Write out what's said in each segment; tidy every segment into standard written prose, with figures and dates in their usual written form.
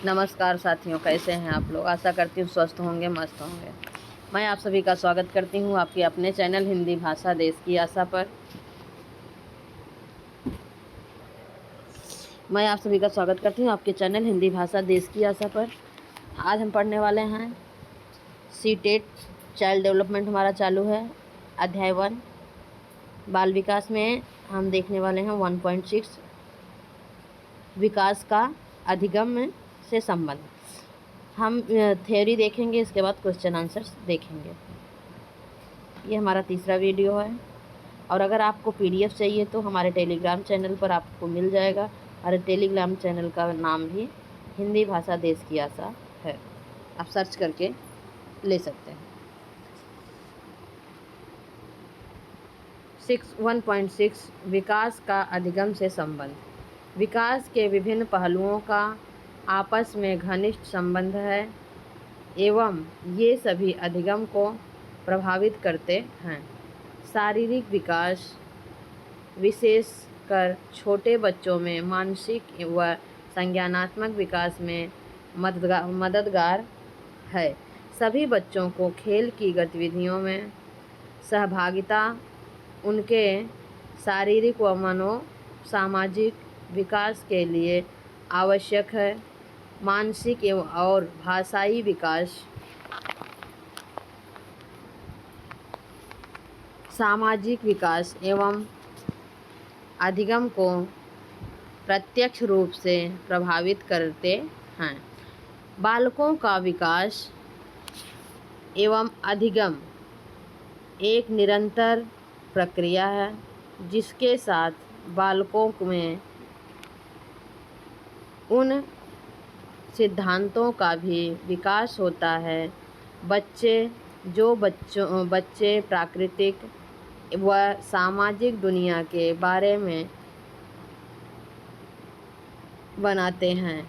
नमस्कार साथियों, कैसे हैं आप लोग। आशा करती हूँ स्वस्थ होंगे, मस्त होंगे। मैं आप सभी का स्वागत करती हूँ आपके अपने चैनल हिंदी भाषा देश की आशा पर। मैं आप सभी का स्वागत करती हूँ आपके चैनल हिंदी भाषा देश की आशा पर। आज हम पढ़ने वाले हैं सी-टेट चाइल्ड डेवलपमेंट हमारा चालू है। अध्याय 1 बाल विकास में हम देखने वाले हैं 1.6 विकास का अधिगम से संबंध। हम थ्योरी देखेंगे, इसके बाद क्वेश्चन आंसर्स देखेंगे। ये हमारा तीसरा वीडियो है और अगर आपको पीडीएफ चाहिए तो हमारे टेलीग्राम चैनल पर आपको मिल जाएगा। हमारे टेलीग्राम चैनल का नाम भी हिंदी भाषा देश की आशा है, आप सर्च करके ले सकते हैं। 1.6 विकास का अधिगम से संबंध। विकास के विभिन्न पहलुओं का आपस में घनिष्ठ संबंध है एवं ये सभी अधिगम को प्रभावित करते हैं। शारीरिक विकास विशेषकर छोटे बच्चों में मानसिक व संज्ञानात्मक विकास में मददगार है। सभी बच्चों को खेल की गतिविधियों में सहभागिता उनके शारीरिक व मनोसामाजिक विकास के लिए आवश्यक है। मानसिक एवं और भाषाई विकास, सामाजिक विकास एवं अधिगम को प्रत्यक्ष रूप से प्रभावित करते हैं। बालकों का विकास एवं अधिगम एक निरंतर प्रक्रिया है जिसके साथ बालकों में उन सिद्धांतों का भी विकास होता है बच्चे प्राकृतिक व सामाजिक दुनिया के बारे में बनाते हैं।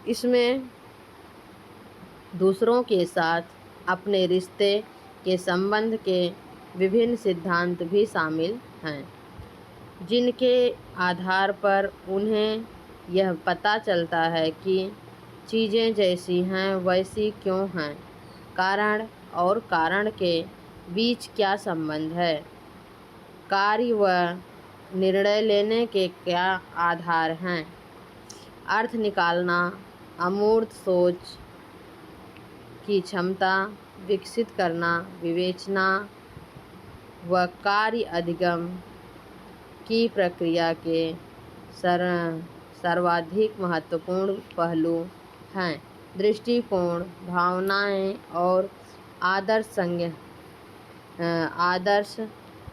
इसमें दूसरों के साथ अपने रिश्ते के संबंध के विभिन्न सिद्धांत भी शामिल हैं, जिनके आधार पर उन्हें यह पता चलता है कि चीज़ें जैसी हैं वैसी क्यों हैं, कारण और कारण के बीच क्या संबंध है, कार्य व निर्णय लेने के क्या आधार हैं, अर्थ निकालना, अमूर्त सोच की क्षमता विकसित करना, विवेचना व कार्य अधिगम की प्रक्रिया के सर्वाधिक महत्वपूर्ण पहलू हैं। दृष्टिकोण, भावनाएं और आदर्श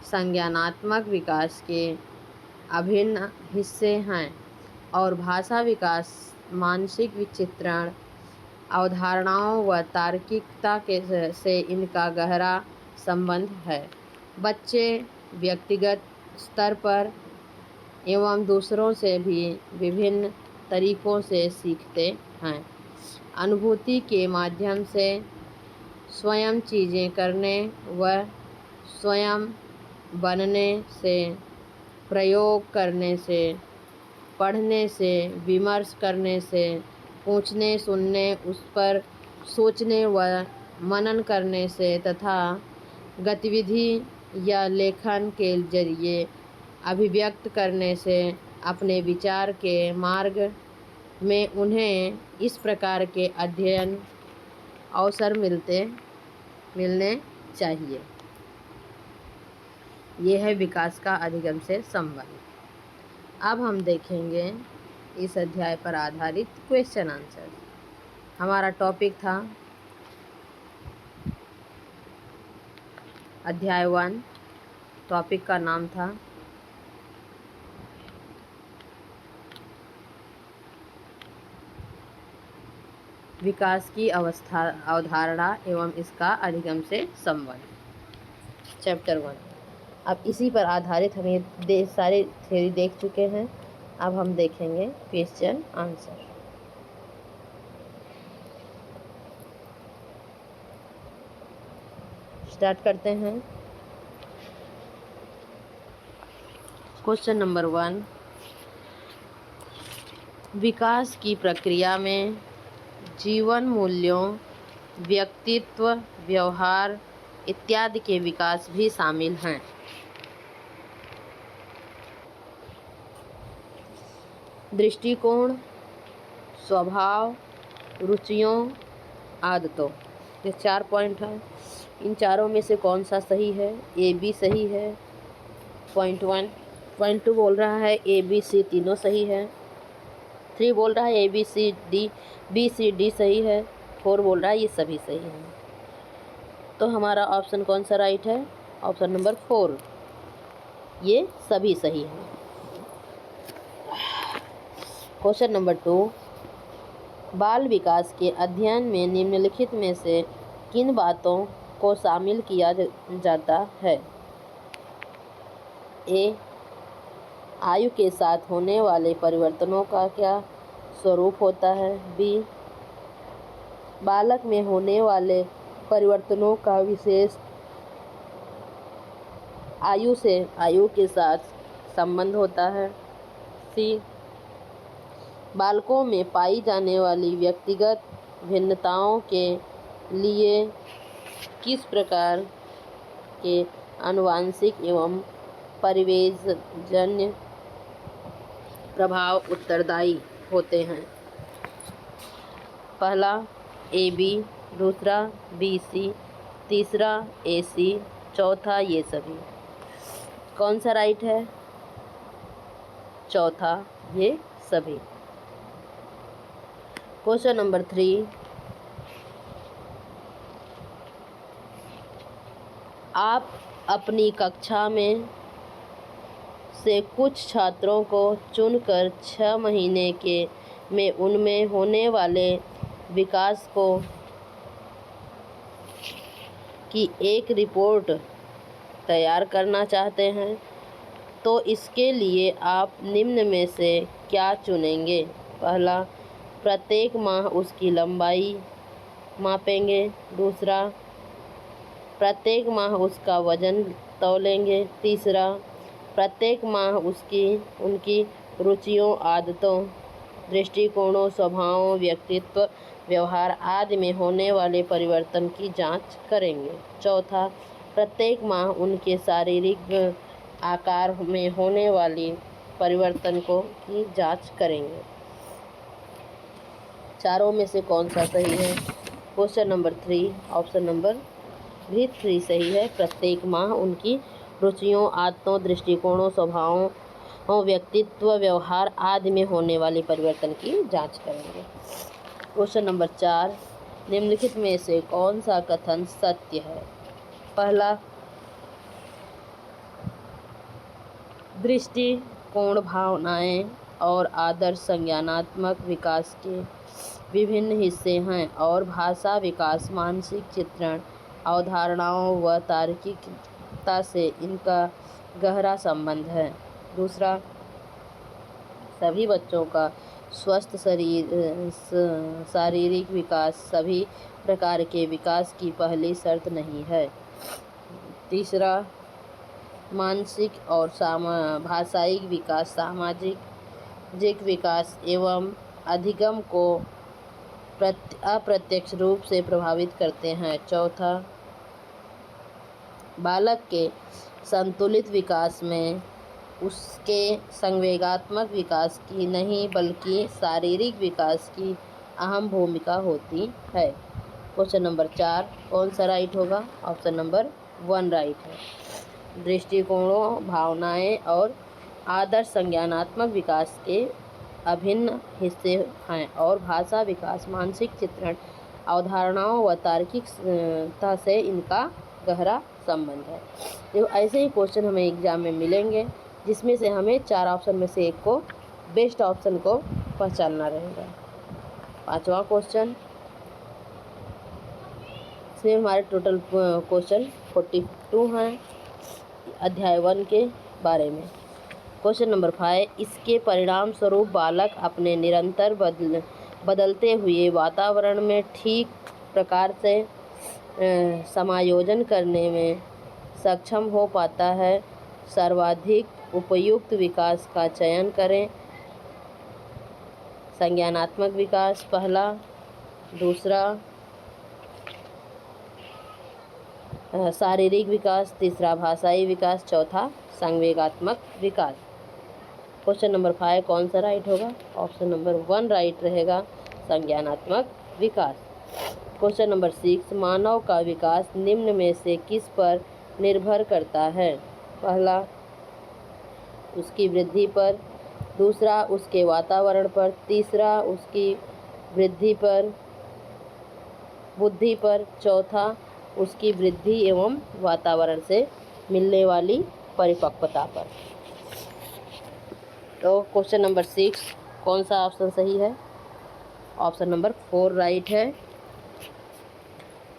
संज्ञानात्मक विकास के अभिन्न हिस्से हैं और भाषा विकास मानसिक विचित्रण, अवधारणाओं व तार्किकता से इनका गहरा संबंध है। बच्चे व्यक्तिगत स्तर पर एवं दूसरों से भी विभिन्न तरीकों से सीखते हैं। अनुभूति के माध्यम से, स्वयं चीज़ें करने व स्वयं बनने से, प्रयोग करने से, पढ़ने से, विमर्श करने से, पूछने, सुनने, उस पर सोचने व मनन करने से तथा गतिविधि या लेखन के जरिए अभिव्यक्त करने से अपने विचार के मार्ग में उन्हें इस प्रकार के अध्ययन अवसर मिलने चाहिए। यह है विकास का अधिगम से संबंध। अब हम देखेंगे इस अध्याय पर आधारित क्वेश्चन आंसर। हमारा टॉपिक था अध्याय 1, टॉपिक का नाम था विकास की अवधारणा एवं इसका अधिगम से संबंध, चैप्टर 1। अब इसी पर आधारित हम ये सारे थ्योरी देख चुके हैं। अब हम देखेंगे क्वेश्चन आंसर। स्टार्ट करते हैं। क्वेश्चन नंबर 1, विकास की प्रक्रिया में जीवन मूल्यों, व्यक्तित्व, व्यवहार इत्यादि के विकास भी शामिल हैं। दृष्टिकोण, स्वभाव, रुचियों, आदतों, ये 4 पॉइंट हैं। इन चारों में से कौन सा सही है? ए बी सही है। पॉइंट 1। पॉइंट 2 बोल रहा है ए बी सी तीनों सही है। 3 बोल रहा है A B C D B C D सही है। 4 बोल रहा है ये सभी सही है। तो हमारा ऑप्शन कौन सा राइट है? ऑप्शन नंबर 4, ये सभी सही है। क्वेश्चन नंबर 2, बाल विकास के अध्ययन में निम्नलिखित में से किन बातों को शामिल किया जाता है? ए, आयु के साथ होने वाले परिवर्तनों का क्या स्वरूप होता है? बी, बालक में होने वाले परिवर्तनों का विशेष आयु के साथ संबंध होता है। सी, बालकों में पाई जाने वाली व्यक्तिगत भिन्नताओं के लिए किस प्रकार के आनुवंशिक एवं परिवेशजन्य प्रभाव उत्तरदायी होते हैं? पहला ए बी, दूसरा बी सी, तीसरा ए सी, चौथा ये सभी। कौन सा राइट है? चौथा ये सभी। क्वेश्चन नंबर 3, आप अपनी कक्षा में से कुछ छात्रों को चुनकर 6 महीने में उनमें होने वाले विकास की एक रिपोर्ट तैयार करना चाहते हैं, तो इसके लिए आप निम्न में से क्या चुनेंगे? पहला, प्रत्येक माह उसकी लंबाई मापेंगे। दूसरा, प्रत्येक माह उसका वजन तौलेंगे। तीसरा, प्रत्येक माह उनकी रुचियों, आदतों, दृष्टिकोणों, स्वभावों, व्यक्तित्व, व्यवहार आदि में होने वाले परिवर्तन की जांच करेंगे। चौथा, प्रत्येक माह उनके शारीरिक आकार में होने वाली परिवर्तन की जांच करेंगे। चारों में से कौन सा सही है? क्वेश्चन नंबर 3, ऑप्शन नंबर भी 3 सही है। प्रत्येक माह उनकी रुचियों, आदतों, दृष्टिकोणों, स्वभावों, व्यक्तित्व, व्यवहार आदि में होने वाले परिवर्तन की जांच करेंगे। क्वेश्चन नंबर 4, निम्नलिखित में से कौन सा कथन सत्य है? पहला, दृष्टिकोण भावनाएं और आदर्श संज्ञानात्मक विकास के विभिन्न हिस्से हैं और भाषा विकास मानसिक चित्रण, अवधारणाओं व तार्किकता से इनका गहरा संबंध है। दूसरा, सभी बच्चों का स्वस्थ शारीरिक विकास सभी प्रकार के विकास की पहली शर्त नहीं है। तीसरा, मानसिक और भाषाई विकास सामाजिक विकास एवं अधिगम को अप्रत्यक्ष रूप से प्रभावित करते हैं। चौथा, बालक के संतुलित विकास में उसके संवेगात्मक विकास की नहीं बल्कि शारीरिक विकास की अहम भूमिका होती है। क्वेश्चन नंबर 4 कौन सा राइट होगा? ऑप्शन नंबर 1 राइट है। दृष्टिकोणों, भावनाएं और आदर्श संज्ञानात्मक विकास के अभिन्न हिस्से हैं और भाषा विकास मानसिक चित्रण, अवधारणाओं व तार्किकता से इनका गहरा संबंध है। तो ऐसे ही क्वेश्चन हमें एग्जाम में मिलेंगे जिसमें से हमें 4 ऑप्शन में से एक को बेस्ट ऑप्शन को पहचानना रहेगा। 5वां क्वेश्चन, इसमें हमारे टोटल क्वेश्चन 42 हैं अध्याय 1 के बारे में। क्वेश्चन नंबर 5, इसके परिणाम स्वरूप बालक अपने निरंतर बदलते हुए वातावरण में ठीक प्रकार से समायोजन करने में सक्षम हो पाता है। सर्वाधिक उपयुक्त विकास का चयन करें। संज्ञानात्मक विकास पहला, दूसरा शारीरिक विकास, तीसरा भाषाई विकास, चौथा संवेगात्मक विकास। क्वेश्चन नंबर 5 कौन सा राइट होगा? ऑप्शन नंबर 1 राइट रहेगा, संज्ञानात्मक विकास। क्वेश्चन नंबर 6 मानव का विकास निम्न में से किस पर निर्भर करता है? पहला उसकी वृद्धि पर, दूसरा उसके वातावरण पर, तीसरा उसकी वृद्धि पर बुद्धि पर, चौथा उसकी वृद्धि एवं वातावरण से मिलने वाली परिपक्वता पर। तो क्वेश्चन नंबर 6 कौन सा ऑप्शन सही है? ऑप्शन नंबर 4 राइट है,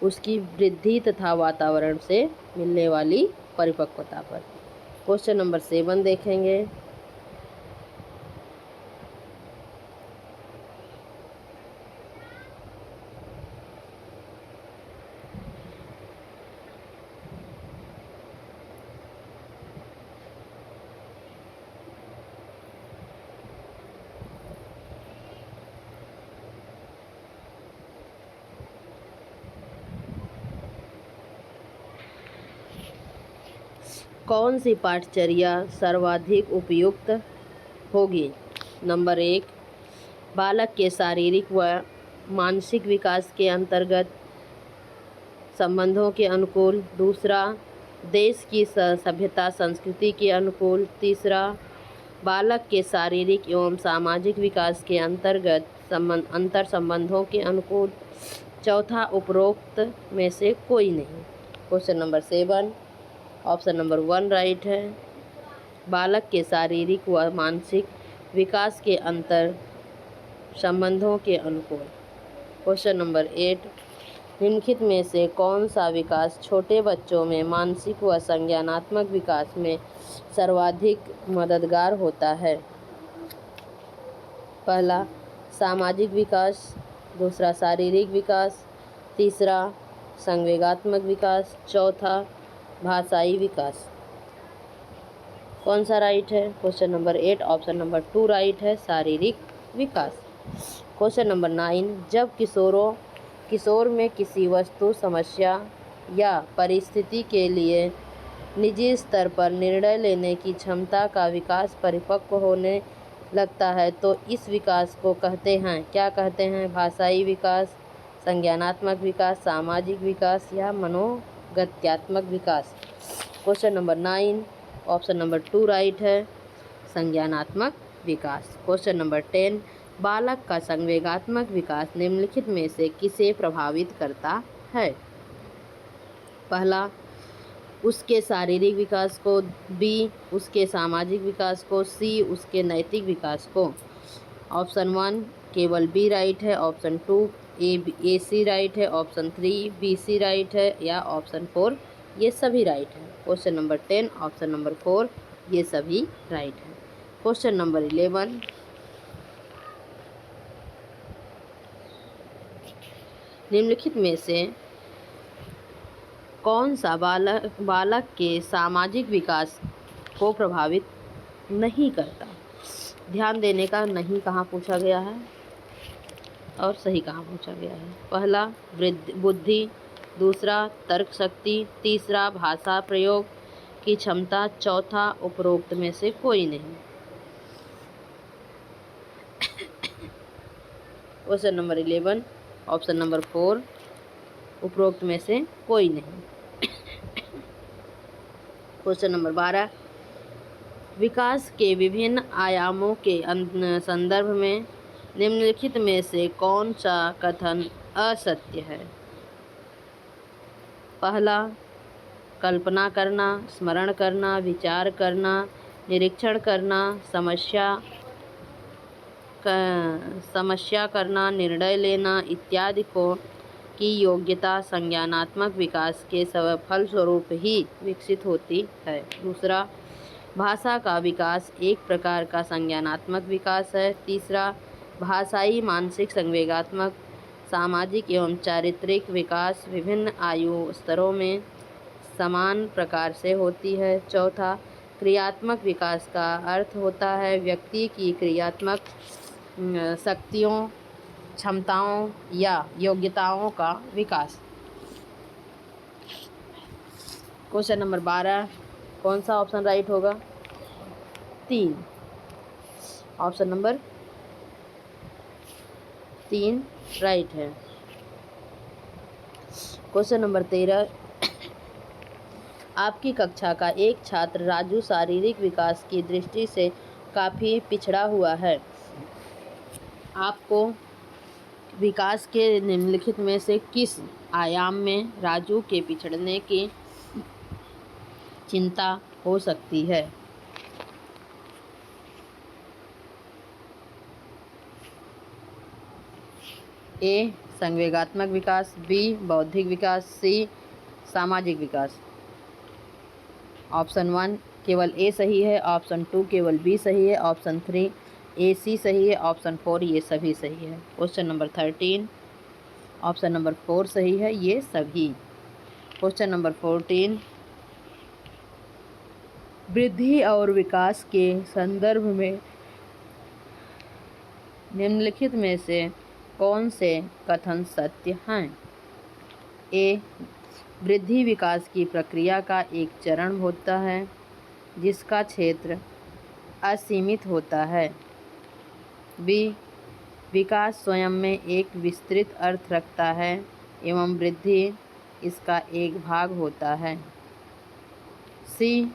उसकी वृद्धि तथा वातावरण से मिलने वाली परिपक्वता पर। क्वेश्चन नंबर 7 देखेंगे। कौन सी पाठचर्या सर्वाधिक उपयुक्त होगी? नंबर 1 बालक के शारीरिक व मानसिक विकास के अंतर्गत संबंधों के अनुकूल, दूसरा देश की सभ्यता संस्कृति के अनुकूल, तीसरा बालक के शारीरिक एवं सामाजिक विकास के अंतर्गत अंतर संबंधों के अनुकूल, चौथा उपरोक्त में से कोई नहीं। Question number 7 option number 1 right है, बालक के शारीरिक व मानसिक विकास के अंतर संबंधों के अनुकूल। क्वेश्चन नंबर 8 निम्नलिखित में से कौन सा विकास छोटे बच्चों में मानसिक व संज्ञानात्मक विकास में सर्वाधिक मददगार होता है? पहला सामाजिक विकास, दूसरा शारीरिक विकास, तीसरा संवेगात्मक विकास, चौथा भाषाई विकास। कौन सा राइट है? Question number 8 option number 2 right है, शारीरिक विकास। क्वेश्चन नंबर 9 जब किशोर में किसी वस्तु, समस्या या परिस्थिति के लिए निजी स्तर पर निर्णय लेने की क्षमता का विकास परिपक्व होने लगता है तो इस विकास को कहते हैं, क्या कहते हैं? भाषाई विकास, संज्ञानात्मक विकास, सामाजिक विकास या मनोगत्यात्मक विकास। Question number 9 option number 2 right है, संज्ञानात्मक विकास। क्वेश्चन नंबर 10 बालक का संवेगात्मक विकास निम्नलिखित में से किसे प्रभावित करता है? पहला उसके शारीरिक विकास को, बी उसके सामाजिक विकास को, सी उसके नैतिक विकास को। ऑप्शन 1 केवल बी राइट है, ऑप्शन 2 ए सी राइट है, ऑप्शन 3 बी सी राइट है या ऑप्शन 4 ये सभी राइट है। क्वेश्चन नंबर 10 ऑप्शन नंबर 4 ये सभी राइट है। क्वेश्चन नंबर 11 निम्नलिखित में से कौन सा बालक के सामाजिक विकास को प्रभावित नहीं करता? ध्यान देने का, नहीं कहाँ पूछा गया है और सही कहाँ पूछा गया है। पहला बुद्धि, दूसरा तर्क शक्ति, तीसरा भाषा प्रयोग की क्षमता, चौथा उपरोक्त में से कोई नहीं। क्वेश्चन नंबर 11 ऑप्शन नंबर 4 उपरोक्त में से कोई नहीं। क्वेश्चन नंबर 12 विकास के विभिन्न आयामों के संदर्भ में निम्नलिखित में से कौन सा कथन असत्य है? पहला कल्पना करना, स्मरण करना, विचार करना, निरीक्षण करना, समस्या करना, निर्णय लेना इत्यादि को की योग्यता संज्ञानात्मक विकास के फलस्वरूप ही विकसित होती है। दूसरा भाषा का विकास एक प्रकार का संज्ञानात्मक विकास है। तीसरा भाषाई, मानसिक, संवेगात्मक, सामाजिक एवं चारित्रिक विकास विभिन्न आयु स्तरों में समान प्रकार से होती है। चौथा क्रियात्मक विकास का अर्थ होता है व्यक्ति की क्रियात्मक शक्तियों, क्षमताओं या योग्यताओं का विकास। क्वेश्चन नंबर 12, कौन सा ऑप्शन राइट होगा? 3, ऑप्शन नंबर 3 राइट है। क्वेश्चन नंबर 13, आपकी कक्षा का एक छात्र राजू शारीरिक विकास की दृष्टि से काफ़ी पिछड़ा हुआ है। आपको विकास के निम्नलिखित में से किस आयाम में राजू के पिछड़ने की चिंता हो सकती है? ए संवेगात्मक विकास, बी बौद्धिक विकास, सी सामाजिक विकास। ऑप्शन 1 केवल ए सही है, ऑप्शन 2 केवल बी सही है, ऑप्शन 3 ए सी सही है, ऑप्शन 4 ये सभी सही है। क्वेश्चन नंबर 13, ऑप्शन नंबर 4 सही है, ये सभी। क्वेश्चन नंबर 14, वृद्धि और विकास के संदर्भ में निम्नलिखित में से कौन से कथन सत्य हैं? ए वृद्धि विकास की प्रक्रिया का एक चरण होता है जिसका क्षेत्र असीमित होता है। बी विकास स्वयं में एक विस्तृत अर्थ रखता है एवं वृद्धि इसका एक भाग होता है। सी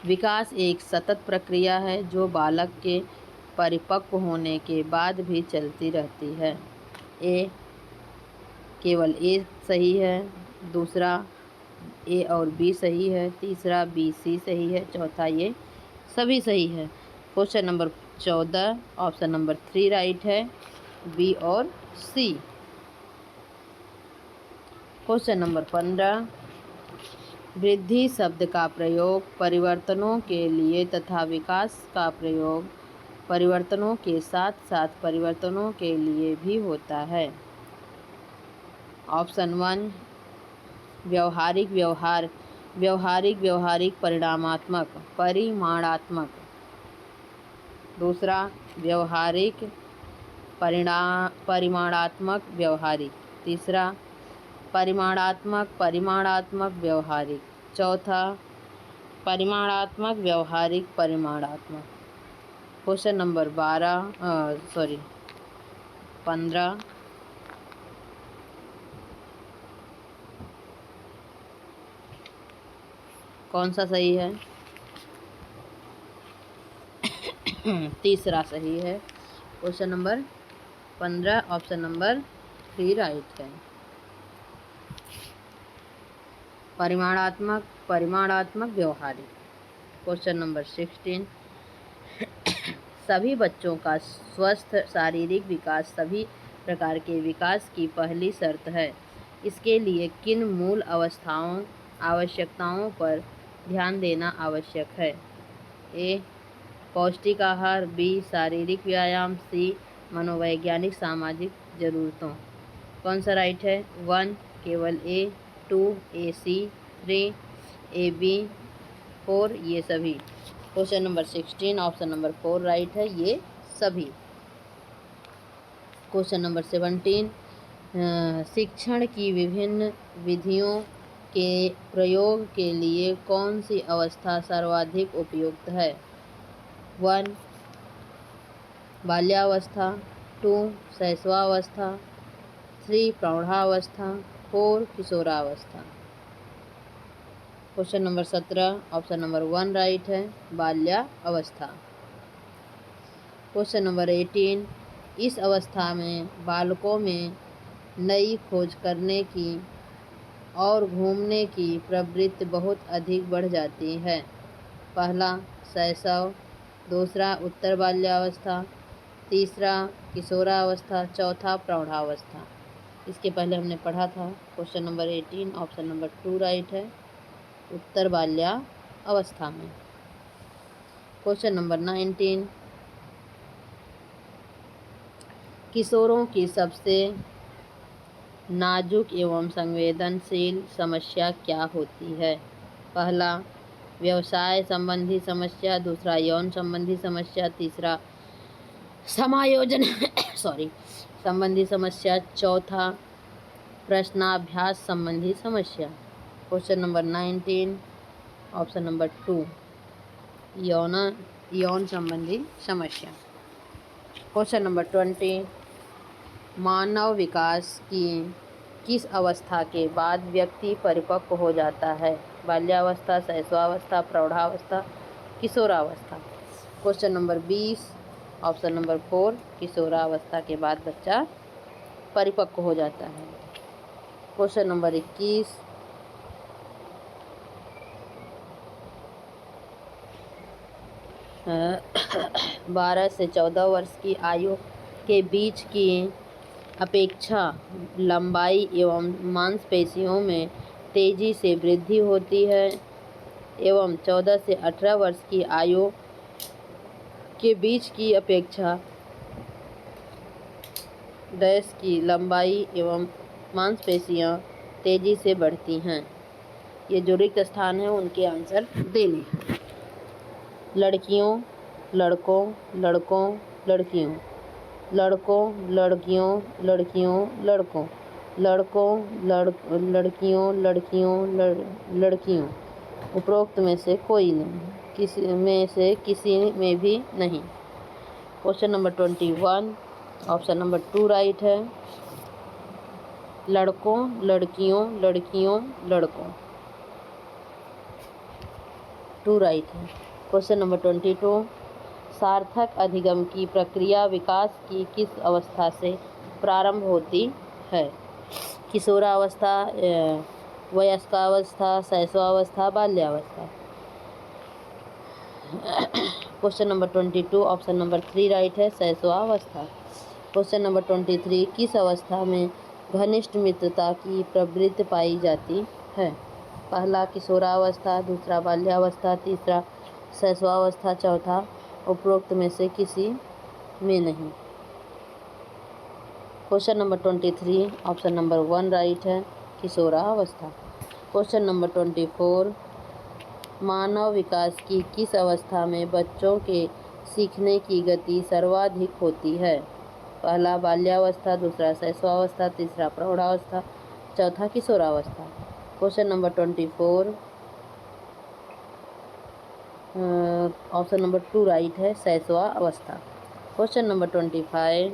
विकास एक सतत प्रक्रिया है जो बालक के परिपक्व होने के बाद भी चलती रहती है। ए केवल ए सही है, दूसरा ए और बी सही है, तीसरा बी सी सही है, चौथा ये सभी सही है। Question number 14, option number 3 right है, बी और सी। क्वेश्चन नंबर 15, वृद्धि शब्द का प्रयोग परिवर्तनों के लिए तथा विकास का प्रयोग परिवर्तनों के साथ साथ परिवर्तनों के लिए भी होता है। ऑप्शन 1 व्यवहारिक व्यवहार, व्यवहारिक व्यवहारिक परिणामात्मक परिमाणात्मक। दूसरा व्यवहारिक परिमाणात्मक व्यवहारिक। तीसरा परिमाणात्मक परिमाणात्मक व्यवहारिक। चौथा परिमाणात्मक व्यवहारिक परिमाणात्मक। क्वेश्चन नंबर 15, कौन सा सही है? तीसरा सही है। Question number 15 option number 3 right है। परिमाणात्मक परिमाणात्मक व्यवहारिक। क्वेश्चन नंबर 16, सभी बच्चों का स्वस्थ शारीरिक विकास सभी प्रकार के विकास की पहली शर्त है। इसके लिए किन मूल आवश्यकताओं पर ध्यान देना आवश्यक है? ए पौष्टिक आहार, बी शारीरिक व्यायाम, सी मनोवैज्ञानिक सामाजिक ज़रूरतों। कौन सा राइट है? 1 केवल ए, 2 ए सी, 3 ए बी, 4 ये सभी। Question number 16 option number 4 right है, ये सभी। क्वेश्चन नंबर 17, शिक्षण की विभिन्न विधियों के प्रयोग के लिए कौन सी अवस्था सर्वाधिक उपयुक्त है? 1 बाल्यावस्था, 2 शैशवावस्था, 3 प्रौढ़ावस्था, 4 किशोरावस्था। Question number 17 option number 1 right है, बाल्यावस्था। क्वेश्चन नंबर 18, इस अवस्था में बालकों में नई खोज करने की और घूमने की प्रवृत्ति बहुत अधिक बढ़ जाती है। पहला शैशव, दूसरा उत्तर बाल्यावस्था, तीसरा किशोरावस्था, चौथा प्रौढ़ावस्था। इसके पहले हमने पढ़ा था। Question number 18 option number 2 right है, उत्तर बाल्यावस्था में। क्वेश्चन नंबर 19, किशोरों की सबसे नाजुक एवं संवेदनशील समस्या क्या होती है? पहला व्यवसाय संबंधी समस्या, दूसरा यौन संबंधी समस्या, तीसरा समायोजन सॉरी संबंधी समस्या। चौथा प्रश्नाभ्यास संबंधी समस्या। क्वेश्चन नंबर 19 ऑप्शन नंबर 2 यौन संबंधी समस्या। क्वेश्चन नंबर 20 मानव विकास की किस अवस्था के बाद व्यक्ति परिपक्व हो जाता है? बाल्यावस्था, शैशवावस्था, प्रौढ़ावस्था, किशोरावस्था। क्वेश्चन नंबर 20 ऑप्शन नंबर 4 किशोरावस्था के बाद बच्चा परिपक्व हो जाता है। क्वेश्चन नंबर 21 12 से 14 वर्ष की आयु के बीच की अपेक्षा लंबाई एवं मांसपेशियों में तेजी से वृद्धि होती है एवं 14 से 18 वर्ष की आयु के बीच की अपेक्षा डैश की लंबाई एवं मांसपेशियां तेजी से बढ़ती हैं। ये जो रिक्त स्थान है उनके आंसर देने हैं। लड़कियों, लड़कों, लड़कों, लड़कियों, लड़कों, लड़कियों, लड़कियों, लड़कों, लड़कों, लड़कियों, लड़कियों, लड़कियों। उपरोक्त में से कोई नहीं, किसी में भी नहीं। Question number 21 option number 2 right है। लड़कों, लड़कियों, लड़कियों, लड़कों, 2 राइट है। क्वेश्चन नंबर 22 सार्थक अधिगम की प्रक्रिया विकास की किस अवस्था से प्रारंभ होती है? किशोरावस्था, वयस्कावस्था, शैशवावस्था, बाल्यावस्था। Question number 22 option number 3 right है, शैशवावस्था। क्वेश्चन नंबर 23 किस अवस्था में घनिष्ठ मित्रता की प्रवृत्ति पाई जाती है? पहला किशोरावस्था, दूसरा बाल्यावस्था, तीसरा शैशवावस्था, चौथा उपरोक्त में से किसी में नहीं। Question number 23 option number 1 right है, किशोरावस्था। क्वेश्चन नंबर 24 मानव विकास की किस अवस्था में बच्चों के सीखने की गति सर्वाधिक होती है? पहला बाल्यावस्था, दूसरा शैशवावस्था, तीसरा प्रौढ़ावस्था, चौथा किशोरावस्था। Question number 24 option number 2 right है, शैशवावस्था। क्वेश्चन नंबर 25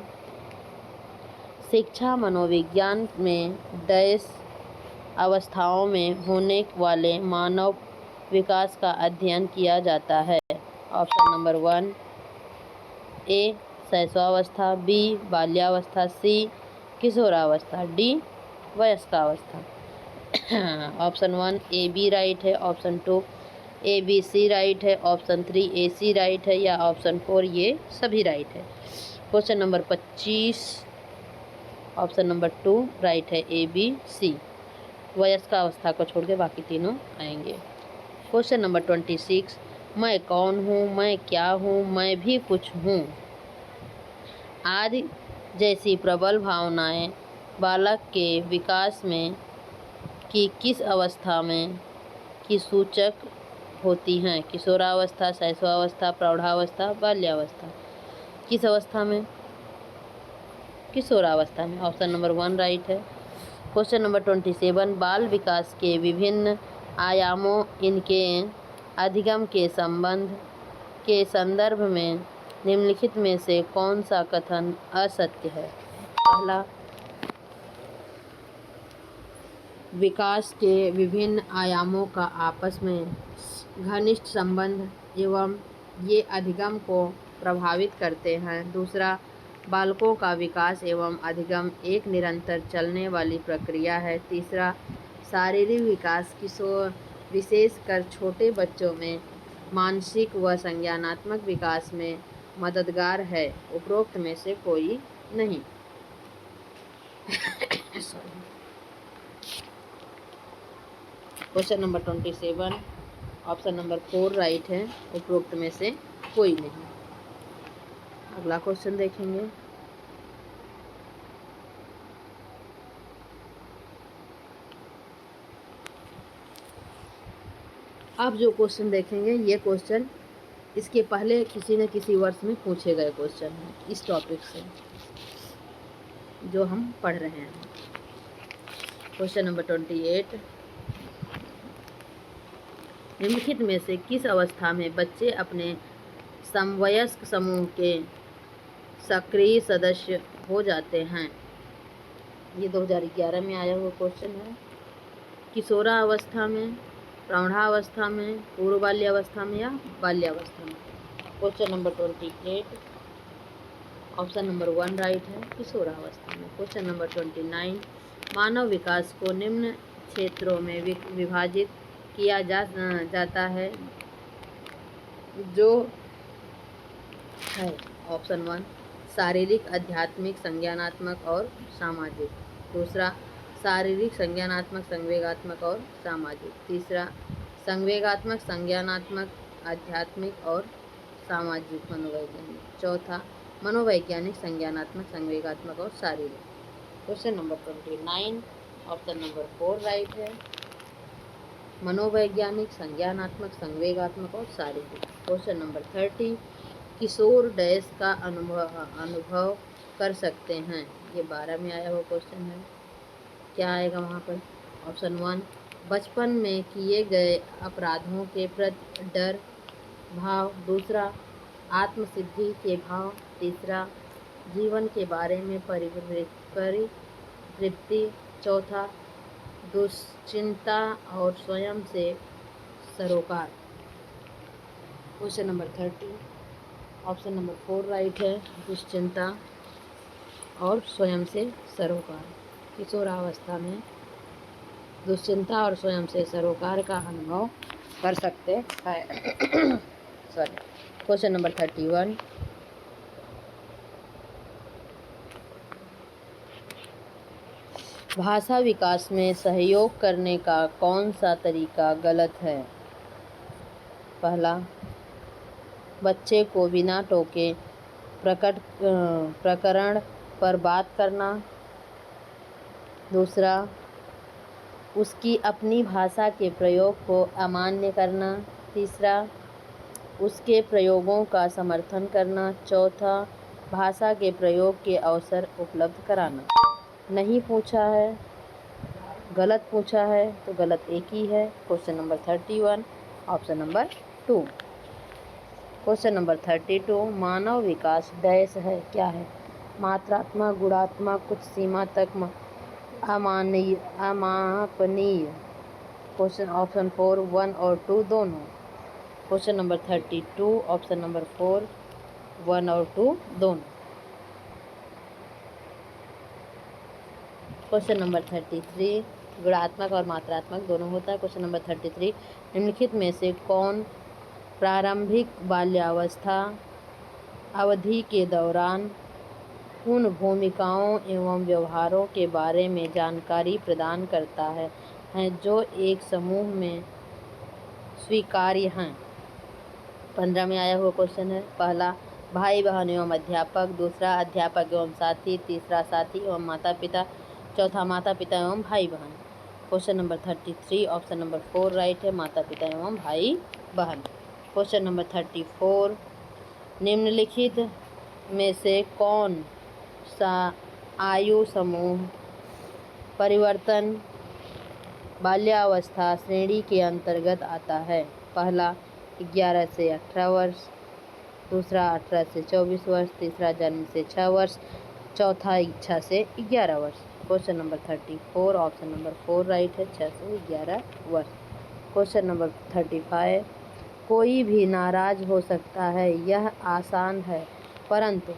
शिक्षा मनोविज्ञान में डैश अवस्थाओं में होने वाले मानव विकास का अध्ययन किया जाता है? ऑप्शन नंबर 1 ए शैशवावस्था, बी बाल्यावस्था, सी किशोरावस्था, डी वयस्कावस्था। ऑप्शन 1 ए बी राइट है, option 2 A B C right है, ऑप्शन 3 ए सी राइट है या ऑप्शन 4 ये सभी राइट है। Question number 25 option number 2 right है, ए बी सी। वयस्कावस्था को छोड़ के बाकी तीनों आएंगे। क्वेश्चन नंबर 26 मैं कौन हूँ, मैं क्या हूँ, मैं भी कुछ हूँ आदि जैसी प्रबल भावनाएं बालक के विकास में की किस अवस्था में की सूचक होती हैं? किशोरावस्था, शैशवावस्था, प्रौढ़ावस्था, बाल्यावस्था। किस अवस्था में? किशोरावस्था में। ऑप्शन नंबर 1 राइट है। क्वेश्चन नंबर 27 बाल विकास के विभिन्न आयामों इनके अधिगम के संदर्भ में निम्नलिखित में से कौन सा कथन असत्य है? पहला विकास के विभिन्न आयामों का आपस में घनिष्ठ संबंध एवं ये अधिगम को प्रभावित करते हैं। दूसरा बालकों का विकास एवं अधिगम एक निरंतर चलने वाली प्रक्रिया है। तीसरा शारीरिक विकास किशोर विशेषकर छोटे बच्चों में मानसिक व संज्ञानात्मक विकास में मददगार है। उपरोक्त में से कोई नहीं। Question number 27 option number 4 right है, उपरोक्त में से कोई नहीं। अगला क्वेश्चन देखेंगे। अब जो क्वेश्चन देखेंगे ये क्वेश्चन इसके पहले किसी न किसी वर्ष में पूछे गए क्वेश्चन हैं इस टॉपिक से जो हम पढ़ रहे हैं। क्वेश्चन नंबर 28, निम्नलिखित में से किस अवस्था में बच्चे अपने समवयस्क समूह के सक्रिय सदस्य हो जाते हैं? ये 2011 में आया हुआ क्वेश्चन है। किशोरावस्था में, प्रौढ़ावस्था में, पूर्व बाल्यावस्था में या बाल्यावस्था में? Question number 28, option number 1 right है, किशोरावस्था में। क्वेश्चन नंबर 29, मानव विकास को निम्न क्षेत्रों में विभाजित किया जाता है जो है। ऑप्शन 1 शारीरिक, आध्यात्मिक, संज्ञानात्मक और सामाजिक। दूसरा शारीरिक, संज्ञानात्मक, संवेगात्मक और सामाजिक। तीसरा संवेगात्मक, संज्ञानात्मक, आध्यात्मिक और सामाजिक मनोवैज्ञानिक। चौथा मनोवैज्ञानिक, संज्ञानात्मक, संवेगात्मक और शारीरिक। Question number 29, option number 4 right है, मनोवैज्ञानिक, संज्ञानात्मक, संवेगात्मक और शारीरिक। क्वेश्चन नंबर 30, किशोर डैश का अनुभव कर सकते हैं? ये 12 में आया हुआ क्वेश्चन है। क्या आएगा वहाँ पर? ऑप्शन 1 बचपन में किए गए अपराधों के प्रति डर भाव। दूसरा आत्मसिद्धि के भाव। तीसरा जीवन के बारे में परितृप्ति। चौथा दुश्चिंता और स्वयं से सरोकार। Question number 30, option number 4 right है, दुश्चिंता और स्वयं से सरोकार। किशोरावस्था में दुश्चिंता और स्वयं से सरोकार का अनुभव कर सकते हैं। सॉरी। क्वेश्चन नंबर 31, भाषा विकास में सहयोग करने का कौन सा तरीका गलत है? पहला बच्चे को बिना टोके प्रकरण पर बात करना। दूसरा उसकी अपनी भाषा के प्रयोग को अमान्य करना। तीसरा उसके प्रयोगों का समर्थन करना। चौथा भाषा के प्रयोग के अवसर उपलब्ध कराना। नहीं पूछा है, गलत पूछा है तो गलत एक ही है। Question number 31, option number 2। Question number 32, मानव विकास डैश है? क्या है? मात्रात्मक, गुणात्मक, कुछ सीमा तक अमापनीय। क्वेश्चन ऑप्शन 4 1 और 2 दोनों। क्वेश्चन नंबर 32, ऑप्शन नंबर 4 1 और 2 दोनों। क्वेश्चन नंबर 33, गुणात्मक और मात्रात्मक दोनों होता है। क्वेश्चन नंबर 33, निम्नलिखित में से कौन प्रारंभिक बाल्यावस्था अवधि के दौरान उन भूमिकाओं एवं व्यवहारों के बारे में जानकारी प्रदान करता है जो एक समूह में स्वीकार्य हैं? 15 में आया हुआ क्वेश्चन है। पहला भाई बहन एवं अध्यापक। दूसरा अध्यापक एवं साथी। तीसरा साथी एवं माता पिता। चौथा माता पिता एवं भाई बहन। Question number 33, option number 4 right है, माता पिता एवं भाई बहन। क्वेश्चन नंबर 34, निम्नलिखित में से कौन सा आयु समूह परिवर्तन बाल्यावस्था श्रेणी के अंतर्गत आता है? पहला 11 से 18 वर्ष। दूसरा 18 से 24 वर्ष। तीसरा जन्म से 6 वर्ष। चौथा इच्छा से 11 वर्ष। Question number 34, option number 4 right है, 6 से 11 वर्ष। क्वेश्चन नंबर 35, कोई भी नाराज हो सकता है, यह आसान है, परंतु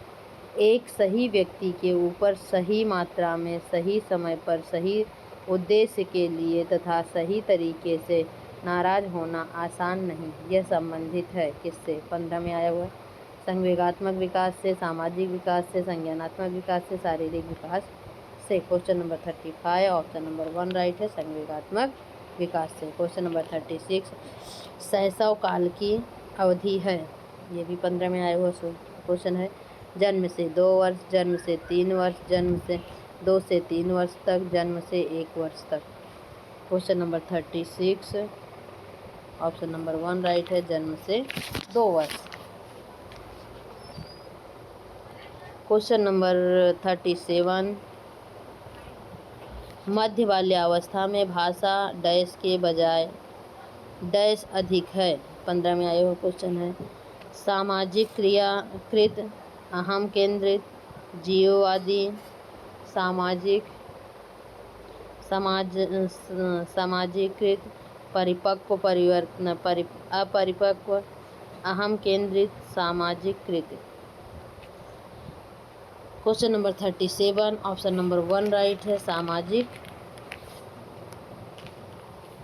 एक सही व्यक्ति के ऊपर सही मात्रा में सही समय पर सही उद्देश्य के लिए तथा सही तरीके से नाराज होना आसान नहीं। यह संबंधित है किससे? 15 में आया हुआ है, संवेगात्मक विकास से, सामाजिक विकास से, संज्ञानात्मक विकास से, शारीरिक विकास से। Question number 35, option number 1 right है, संवेगात्मक विकास से। क्वेश्चन नंबर 36, शैशव काल की अवधि है? ये भी 15 में आया हुआ क्वेश्चन है। जन्म से 2 वर्ष, जन्म से 3 वर्ष, जन्म से 2 से 3 वर्ष तक, जन्म से 1 वर्ष तक। Question number 36, option number 1 right है, जन्म से 2 वर्ष। क्वेश्चन नंबर 37, मध्य बाल्यावस्था में भाषा डैश के बजाय डैश अधिक है। 15 में आया हुआ क्वेश्चन है। सामाजिक क्रियाकृत, अहम केंद्रित, जीववादी, सामाजिकृत, परिपक्व, अपरिपक्व, अहम केंद्रित, सामाजिकृत। Question number 37, option number 1 right है, सामाजिक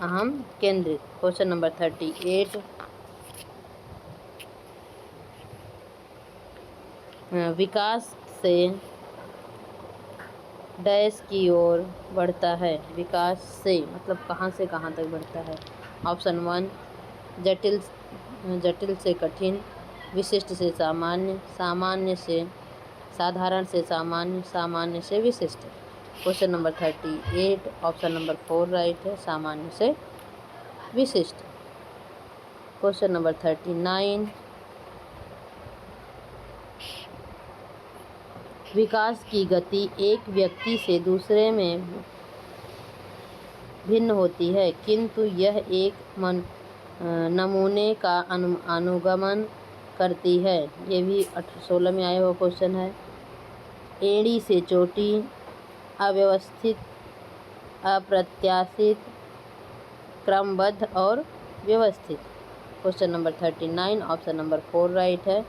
अहम केंद्रित। क्वेश्चन नंबर 38, विकास से डैश की ओर बढ़ता है। विकास से मतलब कहाँ से कहाँ तक बढ़ता है। ऑप्शन 1, जटिल से कठिन, विशिष्ट से सामान्य, सामान्य से साधारण से सामान्य, सामान्य से विशिष्ट। Question number 38, option number 4 right है, सामान्य से विशिष्ट। क्वेश्चन नंबर 39, विकास की गति एक व्यक्ति से दूसरे में भिन्न होती है, किंतु यह एक नमूने का अनुगमन करती है। ये भी 16 में आया हुआ क्वेश्चन है। एड़ी से चोटी, अव्यवस्थित, अप्रत्याशित, क्रमबद्ध और व्यवस्थित। Question number 39, option number 4 right है,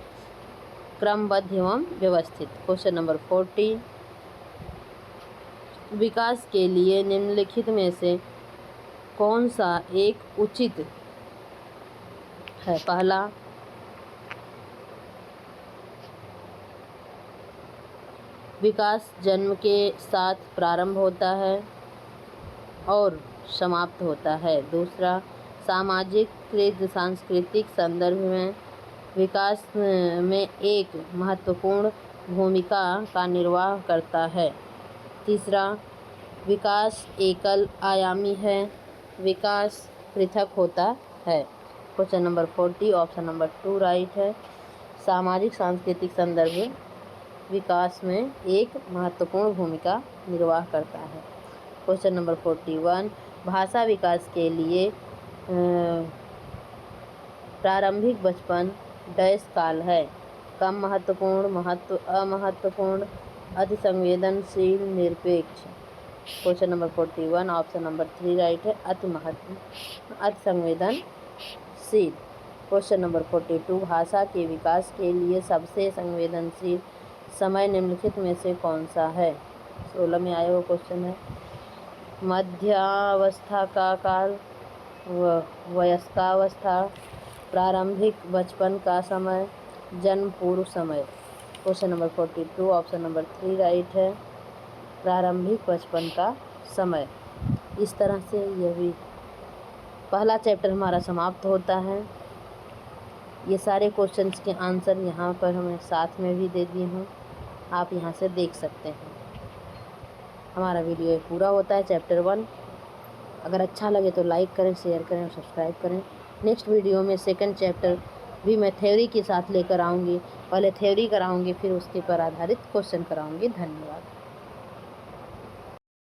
क्रमबद्ध एवं व्यवस्थित। क्वेश्चन नंबर 40, विकास के लिए निम्नलिखित में से कौन सा एक उचित है। पहला, विकास जन्म के साथ प्रारंभ होता है और समाप्त होता है। दूसरा, सामाजिक सांस्कृतिक संदर्भ में विकास में एक महत्वपूर्ण भूमिका का निर्वाह करता है। तीसरा, विकास एकल आयामी है, विकास पृथक होता है। Question number 40, option number 2 right है, सामाजिक सांस्कृतिक संदर्भ विकास में एक महत्वपूर्ण भूमिका निर्वाह करता है। क्वेश्चन नंबर 41, भाषा विकास के लिए प्रारंभिक बचपन डैश काल है, कम महत्वपूर्ण, अमहत्वपूर्ण, अति संवेदनशील, निरपेक्ष। Question number 41, option number 3 right है, अति संवेदनशील। क्वेश्चन नंबर 42, भाषा के विकास के लिए सबसे संवेदनशील समय निम्नलिखित में से कौन सा है। 16 में आया हुआ क्वेश्चन है। मध्यावस्था का काल, वयस्कावस्था, प्रारंभिक बचपन का समय, जन्म पूर्व समय। Question number 42, option number 3 right है, प्रारंभिक बचपन का समय। इस तरह से यह भी पहला चैप्टर हमारा समाप्त होता है। ये सारे क्वेश्चंस के आंसर यहाँ पर हमें साथ में भी दे दिए हूँ, आप यहाँ से देख सकते हैं। हमारा वीडियो पूरा होता है चैप्टर 1। अगर अच्छा लगे तो लाइक करें, शेयर करें और सब्सक्राइब करें। नेक्स्ट वीडियो में सेकंड चैप्टर भी मैं थ्योरी के साथ लेकर आऊँगी। पहले थ्योरी कराऊँगी, फिर उसके पर आधारित क्वेश्चन कराऊँगी। धन्यवाद।